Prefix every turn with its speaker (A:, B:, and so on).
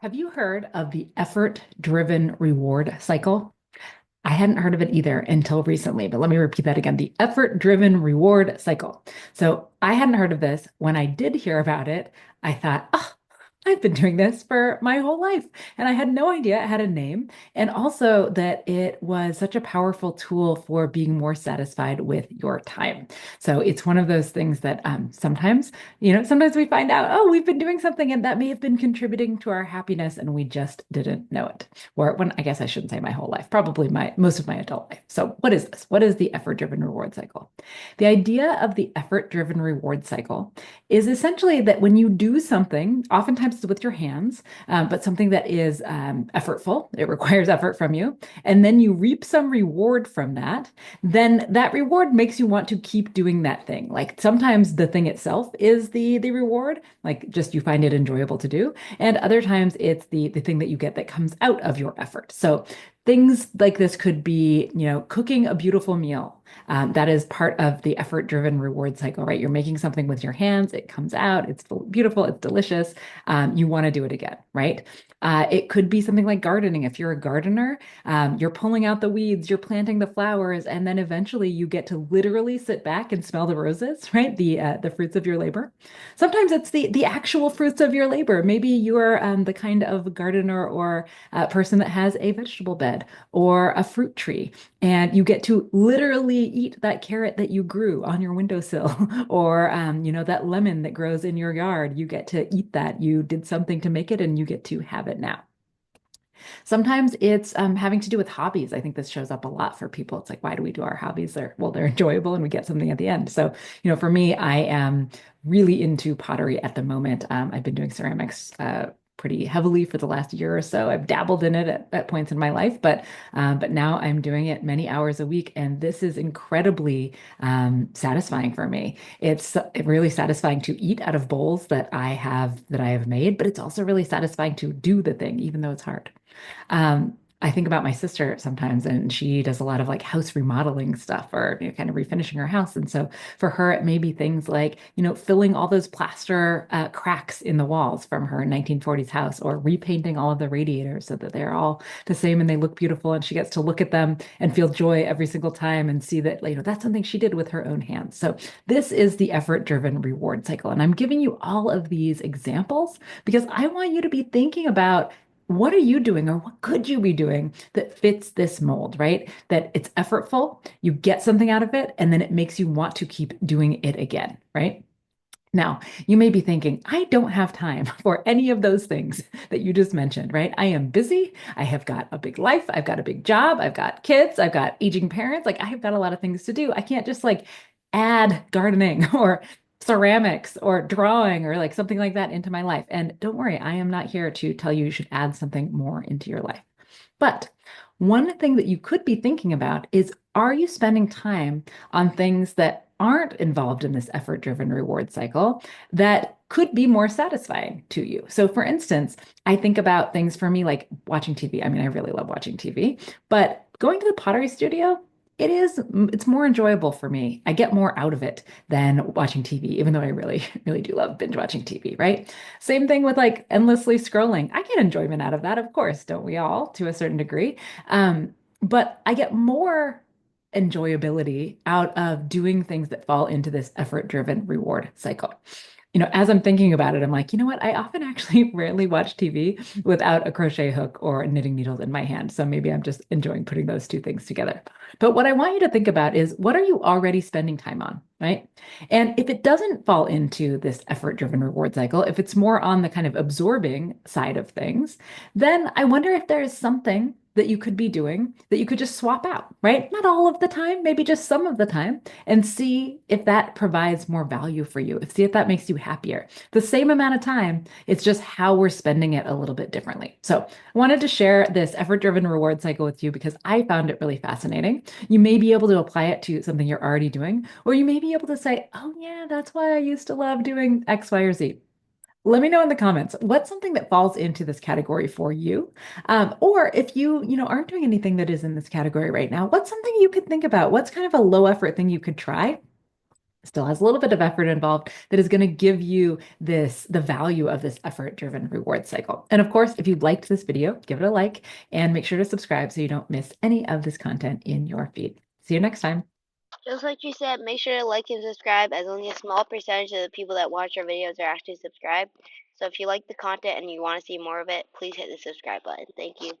A: Have you heard of the effort-driven reward cycle? I hadn't heard of it either until recently, but let me repeat that again. The effort-driven reward cycle. So I hadn't heard of this. When I did hear about it, I thought, oh, I've been doing this for my whole life. And I had no idea it had a name. And also that it was such a powerful tool for being more satisfied with your time. So it's one of those things that sometimes, sometimes we find out, oh, we've been doing something and that may have been contributing to our happiness and we just didn't know it. Or when I guess I shouldn't say my whole life, probably my most of my adult life. So what is this? What is the effort-driven reward cycle? The idea of the effort-driven reward cycle is essentially that when you do something, oftentimes it's with your hands, but something that is effortful, it requires effort from you, and then you reap some reward from that, then that reward makes you want to keep doing that thing. Like sometimes the thing itself is the reward, like just you find it enjoyable to do, and other times it's the thing that you get that comes out of your effort. So things like this could be, cooking a beautiful meal. That is part of the effort-driven reward cycle, right? You're making something with your hands, it comes out, it's beautiful, it's delicious. You want to do it again, right? It could be something like gardening. If you're a gardener, you're pulling out the weeds, you're planting the flowers, and then eventually you get to literally sit back and smell the roses, right? The fruits of your labor. Sometimes it's the actual fruits of your labor. Maybe you're the kind of gardener or person that has a vegetable bed or a fruit tree, and you get to literally eat that carrot that you grew on your windowsill, or that lemon that grows in your yard. You get to eat that. You did something to make it, and you get to have it now. Sometimes it's having to do with hobbies. I think this shows up a lot for people. It's like, why do we do our hobbies? They're enjoyable and we get something at the end. So, for me, I am really into pottery at the moment. I've been doing ceramics pretty heavily for the last year or so. I've dabbled in it at points in my life, but now I'm doing it many hours a week, and this is incredibly satisfying for me. It's really satisfying to eat out of bowls that I have made, but it's also really satisfying to do the thing, even though it's hard. I think about my sister sometimes, and she does a lot of like house remodeling stuff or kind of refinishing her house. And so for her, it may be things like, filling all those plaster cracks in the walls from her 1940s house, or repainting all of the radiators so that they're all the same and they look beautiful. And she gets to look at them and feel joy every single time and see that, that's something she did with her own hands. So this is the effort-driven reward cycle. And I'm giving you all of these examples because I want you to be thinking about what are you doing or what could you be doing that fits this mold, right? That it's effortful, you get something out of it, and then it makes you want to keep doing it again, right? Now, you may be thinking, I don't have time for any of those things that you just mentioned, right? I am busy. I have got a big life. I've got a big job. I've got kids. I've got aging parents. Like, I have got a lot of things to do. I can't just like add gardening or ceramics or drawing or like something like that into my life. And don't worry, I am not here to tell you you should add something more into your life. But one thing that you could be thinking about is, are you spending time on things that aren't involved in this effort-driven reward cycle that could be more satisfying to you? So for instance, I think about things for me like watching TV. I mean, I really love watching TV, but going to the pottery studio, it's more enjoyable for me. I get more out of it than watching TV, even though I really, really do love binge watching TV, right? Same thing with like endlessly scrolling. I get enjoyment out of that, of course, don't we all, to a certain degree? But I get more enjoyability out of doing things that fall into this effort-driven reward cycle. As I'm thinking about it, I'm like, you know what? I often actually rarely watch TV without a crochet hook or knitting needles in my hand. So maybe I'm just enjoying putting those two things together. But what I want you to think about is, what are you already spending time on, right? And if it doesn't fall into this effort-driven reward cycle, if it's more on the kind of absorbing side of things, then I wonder if there is something that you could be doing that you could just swap out, right? Not all of the time, maybe just some of the time, and see if that provides more value for you. See if that makes you happier. The same amount of time, it's just how we're spending it a little bit differently. So I wanted to share this effort-driven reward cycle with you because I found it really fascinating. You may be able to apply it to something you're already doing, or you may be able to say, oh yeah, that's why I used to love doing X, Y, or Z. Let me know in the comments what's something that falls into this category for you. Or if you aren't doing anything that is in this category right now, what's something you could think about? What's kind of a low effort thing you could try still has a little bit of effort involved that is going to give you the value of this effort-driven reward cycle. And of course, if you liked this video, give it a like and make sure to subscribe so you don't miss any of this content in your feed. See you next time.
B: Just like you said, make sure to like and subscribe, as only a small percentage of the people that watch our videos are actually subscribed. So if you like the content and you want to see more of it, please hit the subscribe button. Thank you.